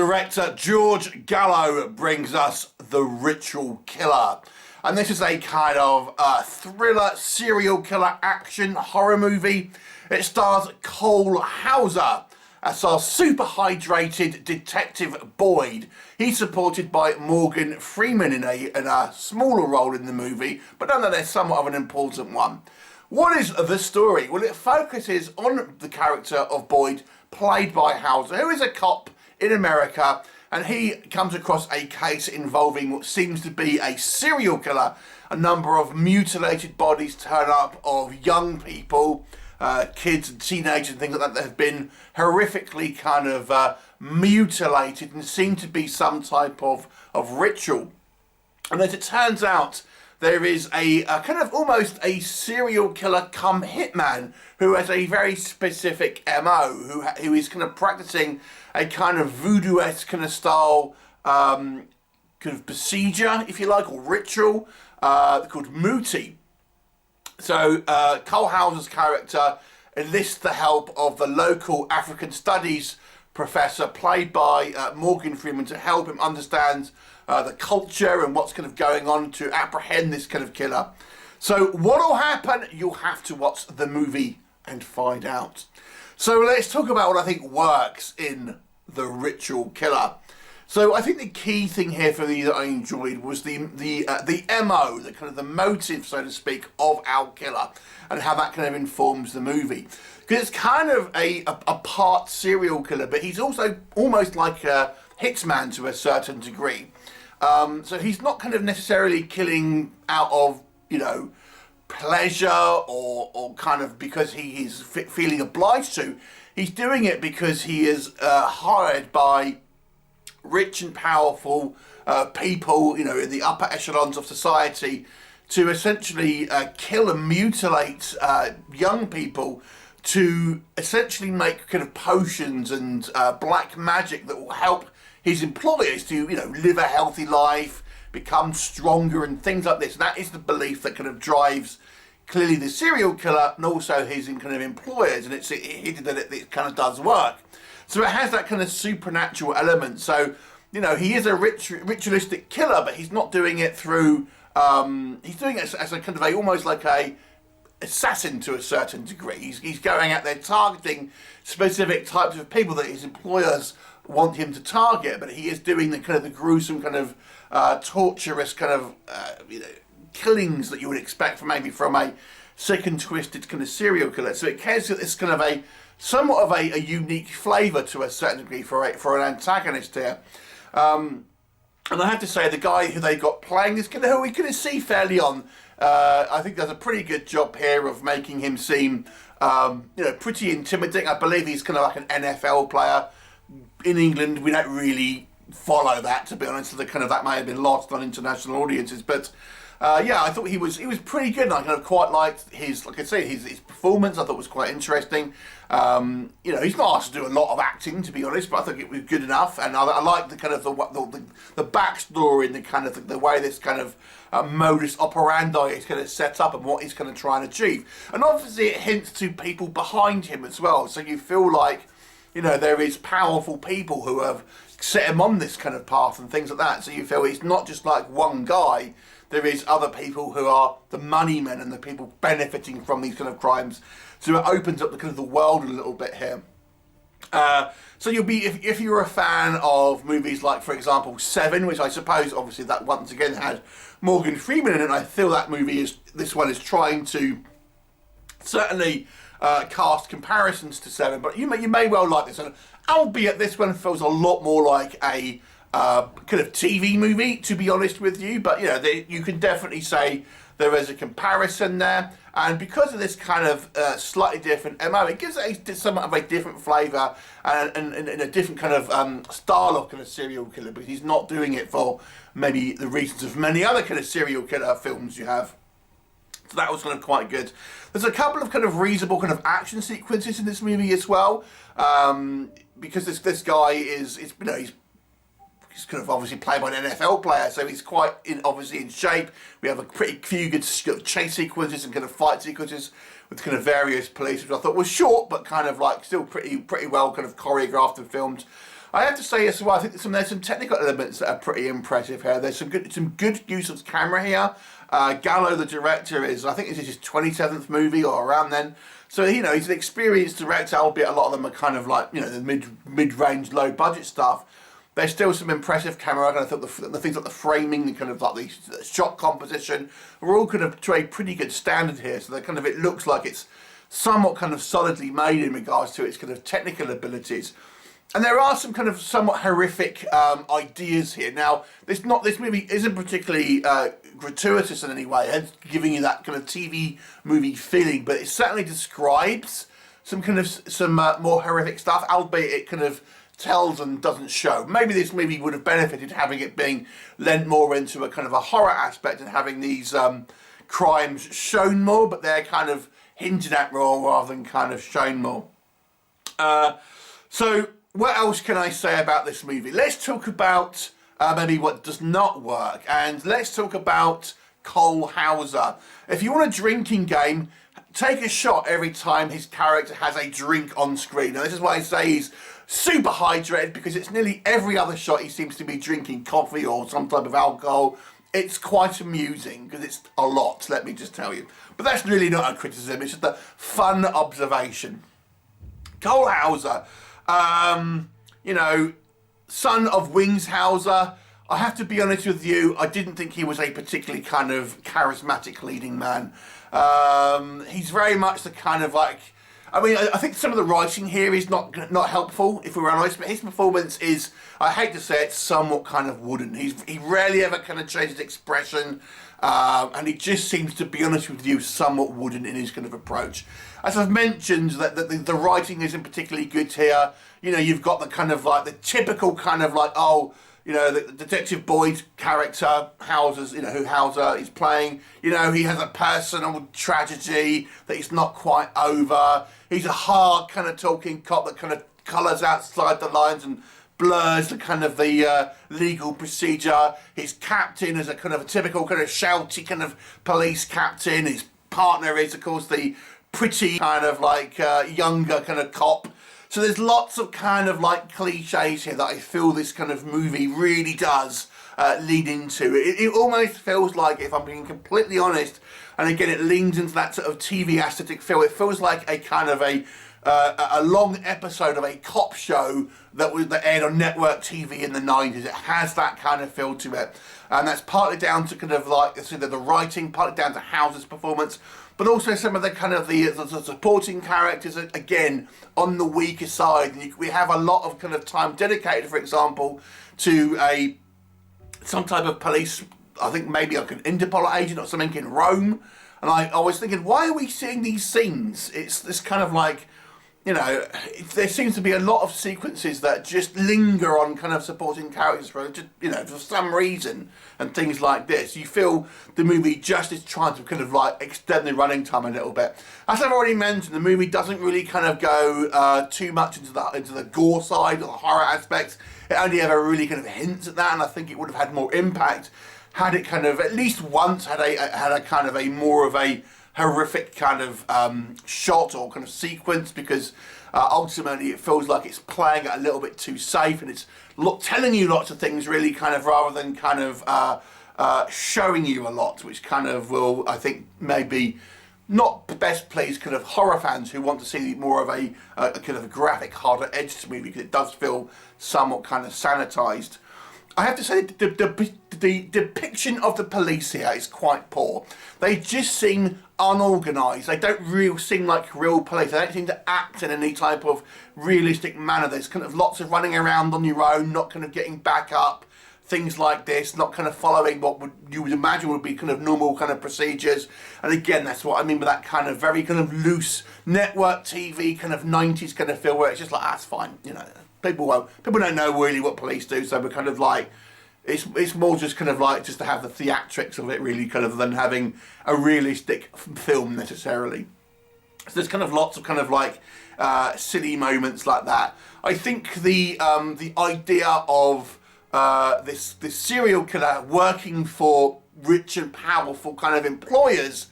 Director George Gallo brings us The Ritual Killer. And this is a kind of thriller, serial killer action horror movie. It stars Cole Hauser as our super hydrated detective Boyd. He's supported by Morgan Freeman in a smaller role in the movie, but nonetheless somewhat of an important one. What is the story? Well, it focuses on the character of Boyd, played by Hauser, who is a cop in America, and he comes across a case involving what seems to be a serial killer. A number of mutilated bodies turn up of young people, kids and teenagers and things like that, that have been horrifically kind of mutilated and seem to be some type of ritual. And as it turns out, there is a kind of almost a serial killer come hitman who has a very specific MO, who is kind of practicing a kind of voodoo-esque kind of style kind of procedure, if you like, or ritual called Muti. So Cole Hauser's character enlists the help of the local African studies professor, played by Morgan Freeman, to help him understand the culture and what's kind of going on to apprehend this kind of killer. So what'll happen? You'll have to watch the movie and find out. So let's talk about what I think works in The Ritual Killer. So I think the key thing here for me that I enjoyed was the MO, the kind of the motive, so to speak, of our killer, and how that kind of informs the movie. Because it's kind of a part serial killer, but he's also almost like a hitman to a certain degree. So he's not kind of necessarily killing out of, you know, pleasure or kind of because he is feeling obliged to. He's doing it because he is hired by rich and powerful people, you know, in the upper echelons of society, to essentially kill and mutilate young people, to essentially make kind of potions and black magic that will help his employers to, you know, live a healthy life, become stronger and things like this. And that is the belief that kind of drives clearly the serial killer and also his kind of employers, and it's hinted that it kind of does work. So it has that kind of supernatural element. So, you know, he is a ritualistic killer, but he's not doing it through, he's doing it as a kind of almost like a assassin to a certain degree. He's going out there targeting specific types of people that his employers want him to target, but he is doing the kind of the gruesome kind of torturous kind of you know, killings that you would expect from a sick and twisted kind of serial killer. So it carries this kind of a somewhat of a unique flavour to a certain degree for an antagonist here. And I have to say, the guy who they got playing this killer, who we can see fairly on, I think does a pretty good job here of making him seem you know, pretty intimidating. I believe he's kind of like an NFL player. In England, we don't really follow that, to be honest. So that may have been lost on international audiences, but yeah, I thought he was pretty good. And I kind of quite liked his, like I say, his performance. I thought was quite interesting. You know, he's not asked to do a lot of acting, to be honest, but I think it was good enough. And I liked the kind of the backstory and the kind of the way this kind of modus operandi is kind of set up and what he's kind of trying to achieve. And obviously, it hints to people behind him as well. So you feel like, you know, there is powerful people who have set him on this kind of path and things like that. So you feel it's not just like one guy. There is other people who are the money men and the people benefiting from these kind of crimes. So it opens up the kind of the world a little bit here. So you'll be, if you're a fan of movies like, for example, Seven, which I suppose obviously that once again had Morgan Freeman in it, and I feel that this one is trying to certainly cast comparisons to Seven, but you may well like this, and albeit this one feels a lot more like a kind of TV movie, to be honest with you. But you know, you can definitely say there is a comparison there, and because of this kind of slightly different MO, it gives it somewhat of a different flavour and a different kind of style of kind of serial killer, because he's not doing it for maybe the reasons of many other kind of serial killer films you have. So that was kind of quite good. There's a couple of kind of reasonable kind of action sequences in this movie as well, because this guy is you know, he's kind of obviously played by an NFL player, so he's quite obviously in shape. We have a pretty few good chase sequences and kind of fight sequences with kind of various police, which I thought was short, but kind of like still pretty well kind of choreographed and filmed. I have to say as well, I think there's some technical elements that are pretty impressive here. There's some good use of camera here. Gallo, the director, I think this is his 27th movie or around then. So, you know, he's an experienced director, albeit a lot of them are kind of like, you know, the mid-range, low-budget stuff. There's still some impressive camera work, and I thought the things like the framing, the kind of like the shot composition, are all kind of to a pretty good standard here. So that kind of, it looks like it's somewhat kind of solidly made in regards to its kind of technical abilities. And there are some kind of somewhat horrific ideas here. Now, this movie isn't particularly gratuitous in any way, hence giving you that kind of TV movie feeling, but it certainly describes some more horrific stuff, albeit it kind of tells and doesn't show. Maybe this movie would have benefited having it being lent more into a kind of a horror aspect and having these crimes shown more, but they're kind of hinted at more rather than kind of shown more. So what else can I say about this movie? Let's talk about maybe what does not work, and let's talk about Cole Hauser. If you want a drinking game, take a shot every time his character has a drink on screen. Now this is why I say he's super hydrated, because it's nearly every other shot he seems to be drinking coffee or some type of alcohol. It's quite amusing because it's a lot, let me just tell you. But that's really not a criticism, it's just a fun observation. Cole Hauser, you know, son of Wings Hauser. I have to be honest with you, I didn't think he was a particularly kind of charismatic leading man. He's very much the kind of like, I mean, I think some of the writing here is not helpful, if we're honest, but his performance is, I hate to say it, somewhat kind of wooden. He rarely ever kind of changes expression, and he just seems, to be honest with you, somewhat wooden in his kind of approach. As I've mentioned, that the writing isn't particularly good here. You know, you've got the kind of like, the typical kind of like, oh, you know, the Detective Boyd character, Hauser's, you know, who Hauser is playing, you know, he has a personal tragedy that he's not quite over. He's a hard kind of talking cop that kind of colours outside the lines and blurs the kind of the legal procedure. His captain is a kind of a typical kind of shouty kind of police captain. His partner is, of course, the pretty kind of like younger kind of cop. So there's lots of kind of like cliches here that I feel this kind of movie really does lead into. It almost feels like, if I'm being completely honest, and again it leans into that sort of TV aesthetic feel, it feels like a kind of a long episode of a cop show that aired on network TV in the 90s. It has that kind of feel to it. And that's partly down to kind of like the writing, partly down to Hauser's performance, but also some of the kind of the supporting characters, again, on the weaker side. We have a lot of kind of time dedicated, for example, to some type of police, I think maybe like an Interpol agent or something in Rome. And I was thinking, why are we seeing these scenes? It's this kind of like, you know, there seems to be a lot of sequences that just linger on kind of supporting characters for just, you know, for some reason, and things like this. You feel the movie just is trying to kind of like extend the running time a little bit. As I've already mentioned, the movie doesn't really kind of go too much into the gore side or the horror aspects. It only ever really kind of hints at that, and I think it would have had more impact had it kind of at least once had a kind of a more of a horrific kind of shot or kind of sequence, because ultimately it feels like it's playing it a little bit too safe, and it's telling you lots of things really kind of rather than kind of showing you a lot, which kind of will, I think, maybe not the best pleased kind of horror fans who want to see more of a kind of graphic, harder edged movie, because it does feel somewhat kind of sanitized. I have to say the depiction of the police here is quite poor. They just seem unorganised. They don't really seem like real police. They don't seem to act in any type of realistic manner. There's kind of lots of running around on your own, not kind of getting back up, things like this, not kind of following what you would imagine would be kind of normal kind of procedures. And again, that's what I mean by that kind of very kind of loose network TV kind of 90s kind of feel, where it's just like, that's fine, you know. People don't know really what police do, so we're kind of like, it's more just kind of like just to have the theatrics of it really, kind of than having a realistic film necessarily. So there's kind of lots of kind of like silly moments like that. I think the idea of this serial killer working for rich and powerful kind of employers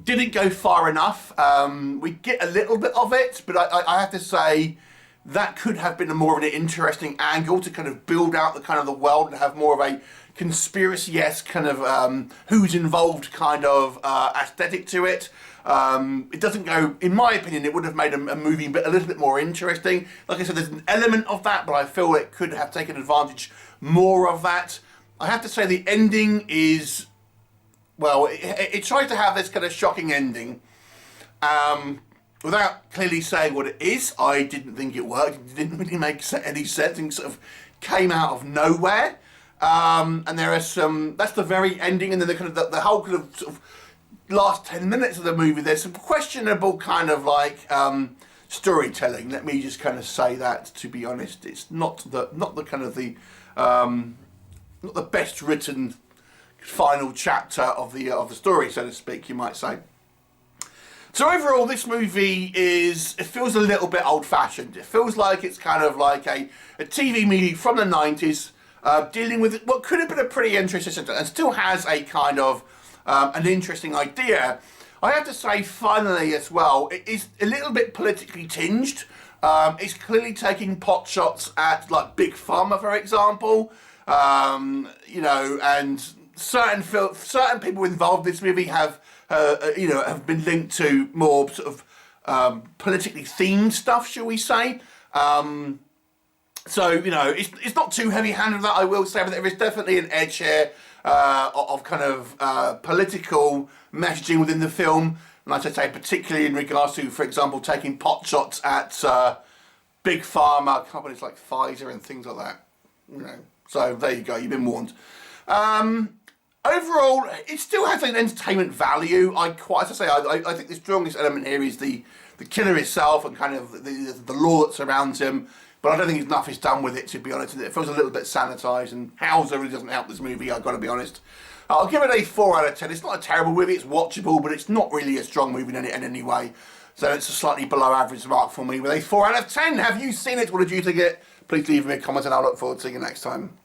didn't go far enough. We get a little bit of it, but I have to say, that could have been a more of an interesting angle to kind of build out the kind of the world and have more of a conspiracy-esque kind of who's involved kind of aesthetic to it. It doesn't go, in my opinion, it would have made a movie a little bit more interesting. Like I said, there's an element of that, but I feel it could have taken advantage more of that. I have to say the ending is, well, it tries to have this kind of shocking ending. Without clearly saying what it is, I didn't think it worked. It didn't really make any sense. It sort of came out of nowhere. And there are some, that's the very ending, and then the kind of the whole kind of, sort of last 10 minutes of the movie, there's some questionable kind of like storytelling. Let me just kind of say that, to be honest. It's not the kind of the not the best written final chapter of the story, so to speak, you might say. So overall, this movie it feels a little bit old-fashioned. It feels like it's kind of like a TV movie from the 90s, dealing with what could have been a pretty interesting subject, and still has a kind of an interesting idea. I have to say, finally, as well, it is a little bit politically tinged. It's clearly taking pot shots at, like, Big Pharma, for example. You know, and certain people involved in this movie have you know, have been linked to more sort of politically themed stuff, shall we say. So, you know, it's not too heavy-handed, that I will say, but there is definitely an edge here of kind of political messaging within the film. And like I say, particularly in regards to, for example, taking pot shots at Big Pharma, companies like Pfizer and things like that. You know, so there you go, you've been warned. Overall, it still has an entertainment value. I think the strongest element here is the killer itself and kind of the lore that surrounds him. But I don't think enough is done with it, to be honest. It feels a little bit sanitised, and Hauser really doesn't help this movie, I've got to be honest. I'll give it a 4 out of 10. It's not a terrible movie, it's watchable, but it's not really a strong movie in any way. So it's a slightly below average mark for me with a 4 out of 10. Have you seen it? What did you think of it? Please leave me a comment and I'll look forward to seeing you next time.